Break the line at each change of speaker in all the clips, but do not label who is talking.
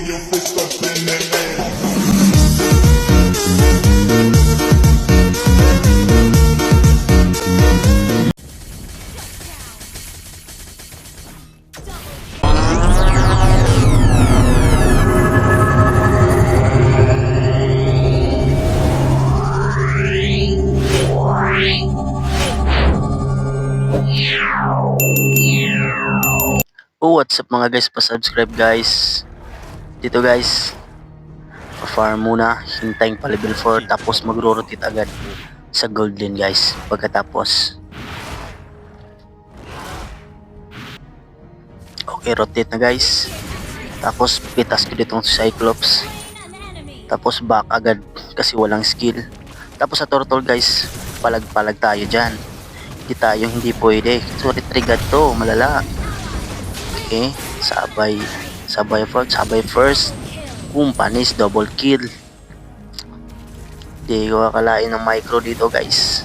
your fist up in the air.
Oh, what's up mga guys, pa-subscribe guys. Dito guys, pa-farm muna, hintayin pa level 4 tapos magro-rotate agad sa golden guys. Pagkatapos okay, rotate na guys. Tapos pitas ko ditong Cyclops. Tapos back agad kasi walang skill. Tapos sa turtle guys, palag-palag tayo dyan. Hindi tayo hindi pwede. Sorry, trigger to, malala. Okay, sabay first. Panis, double kill. Di ko akalain ng micro dito guys.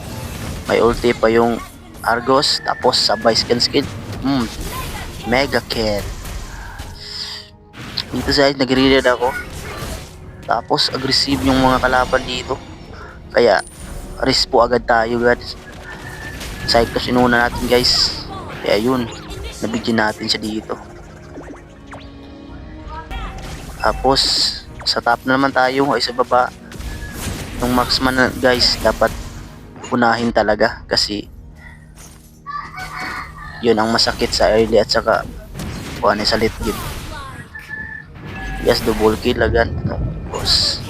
May ulti pa yung Argos, tapos sabay skill. Mega kill. Dito sa nagre-read ako. Tapos aggressive yung mga kalaban dito. Kaya risk po agad tayo guys. Cyclops inuna natin guys. Kaya yun, nabigyan natin siya dito. Tapos sa top na naman tayo ay sa baba. Yung marksman na guys dapat unahin talaga kasi yun ang masakit sa early at saka sa late game. Yes, double kill agad. Tapos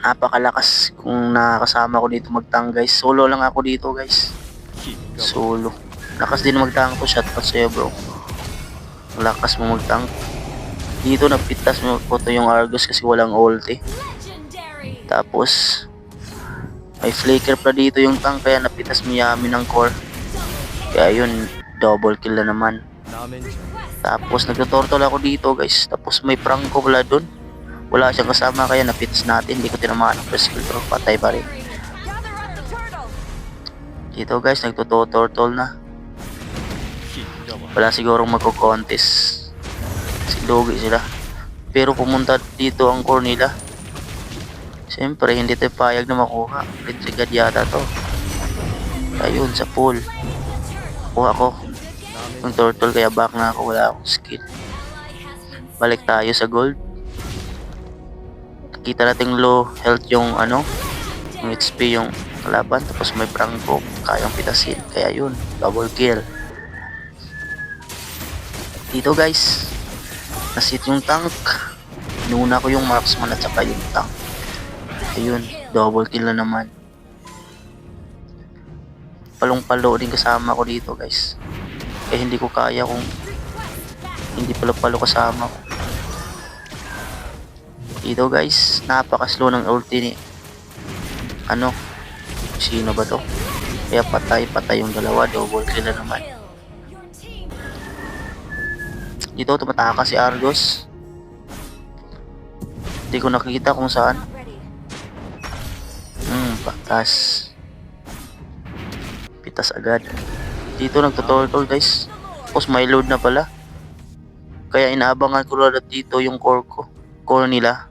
napakalakas kung nakakasama ko dito magtang guys. Solo lang ako dito guys. Solo. Lakas din magtang ko. Shoutout sa'yo bro. Lakas mo magtang. Dito napitas mo po to yung Argos kasi walang ulti. Tapos may flicker pa dito yung tank kaya napitas mo Yami ng core. Kaya yun, double kill na naman. Tapos nagtutortol ako dito guys. Tapos may Franco pala dun. Wala siyang kasama kaya napitas natin. Hindi ko tinamaan ang first kill pero patay pa rin. Dito guys, nagtutortol na. Wala sigurong magko-contest. Silugi sila. Pero pumunta dito ang core nila. Siyempre, hindi tayo payag na makuha. Retrigad yata to. Ayun, sa pool. Kuha ko yung turtle kaya back na ako. Wala akong skill. Balik tayo sa gold. Nakita natin low health yung yung HP yung kalaban. Tapos may Franco. Kayang pitasin. Kaya yun, double kill. Dito guys, nasit yung tank. Inuna ko yung marksman at saka yung tank. Ayun, double kill na naman. Palong-palo din kasama ko dito guys. Hindi ko kaya kung hindi palo-palo kasama ko. Dito guys, napaka-slow ng ulti ni sino ba to? Kaya patay yung dalawa, double kill na naman. Dito tumatakas si Argos. Hindi ko nakita kung saan. Patas. Pitas agad. Dito nagtutortol guys. Tapos may load na pala. Kaya inaabangan ko lang dito yung core ko. Core nila.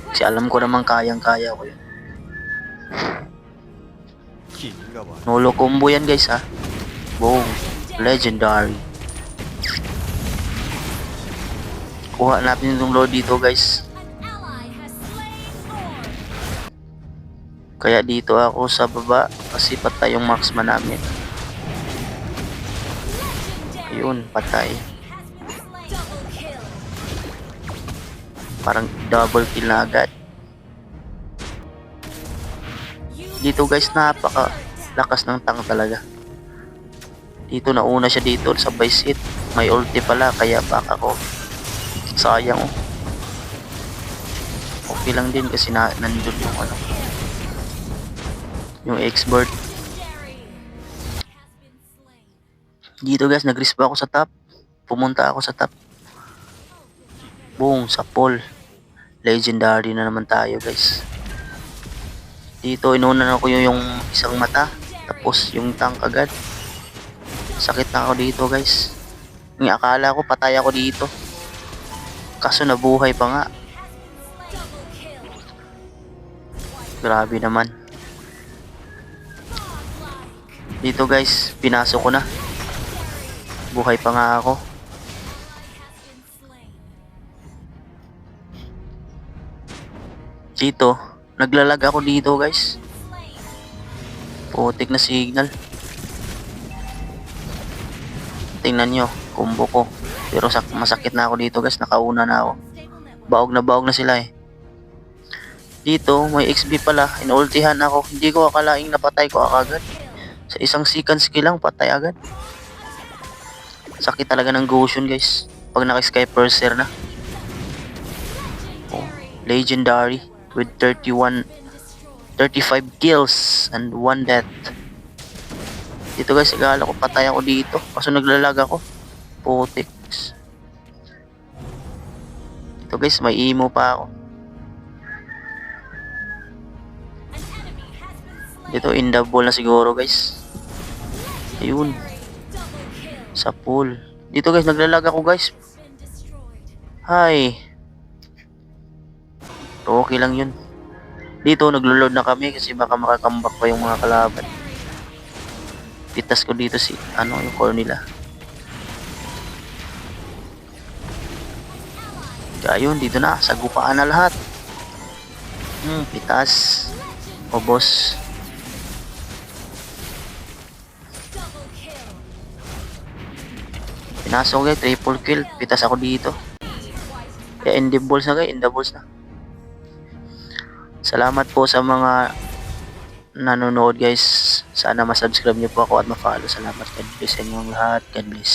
Kasi alam ko naman kayang-kaya ko yun. Nolo combo yan guys ha. Boom. Legendary. Kuha natin yung load dito guys. Kaya dito ako sa baba kasi patay yung marksman namin. Ayun, patay. Parang double kill na agad. Dito guys, napaka lakas ng tank talaga. Dito nauna siya dito sa base hit. May ulti pala kaya back ako. Sayang oh. Okay lang din kasi nandun yung expert. Dito guys, nag-respawn ako sa top. Pumunta ako sa top. Boom, sa pool. Legendary na naman tayo guys. Dito inuna ko yung isang mata. Tapos yung tank agad. Sakit na ako dito guys. Ng akala ko patay ako dito. Kaso nabuhay pa nga. Grabe naman. Dito guys, pinasok ko na. Buhay pa nga ako. Dito, naglalag ako dito guys. Putik na signal. Tingnan nyo, combo ko. Pero masakit na ako dito guys, nakauna na ako. Baog na sila eh. Dito, may XP pala. Inultihan ako. Hindi ko akalaing napatay ko agad. Sa isang seconds lang, patay agad. Sakit talaga ng Goshen guys. Pag naka-Sky Purser na. Oh, legendary. With 35 kills and 1 death. Dito guys, igala ko patay ako dito. Kaso naglalag ako. Putik. Dito guys, may emo pa ako. Dito, in the ball na siguro guys. Ayun. Sa pool. Dito guys, naglalag ako guys. Hi. Okay lang yun. Dito, naglo-load na kami kasi baka makakambak pa yung mga kalaban. Pitas ko dito si, yung core nila. Kaya yun, dito na. Sagupaan na lahat. Pitas. O boss. Pinasok guys, triple kill. Pitas ako dito. Kaya in the balls na guys, in the balls na. Salamat po sa mga nanonood guys. Sana masubscribe niyo po ako at ma-follow. Salamat. God bless sa inyong lahat. God bless.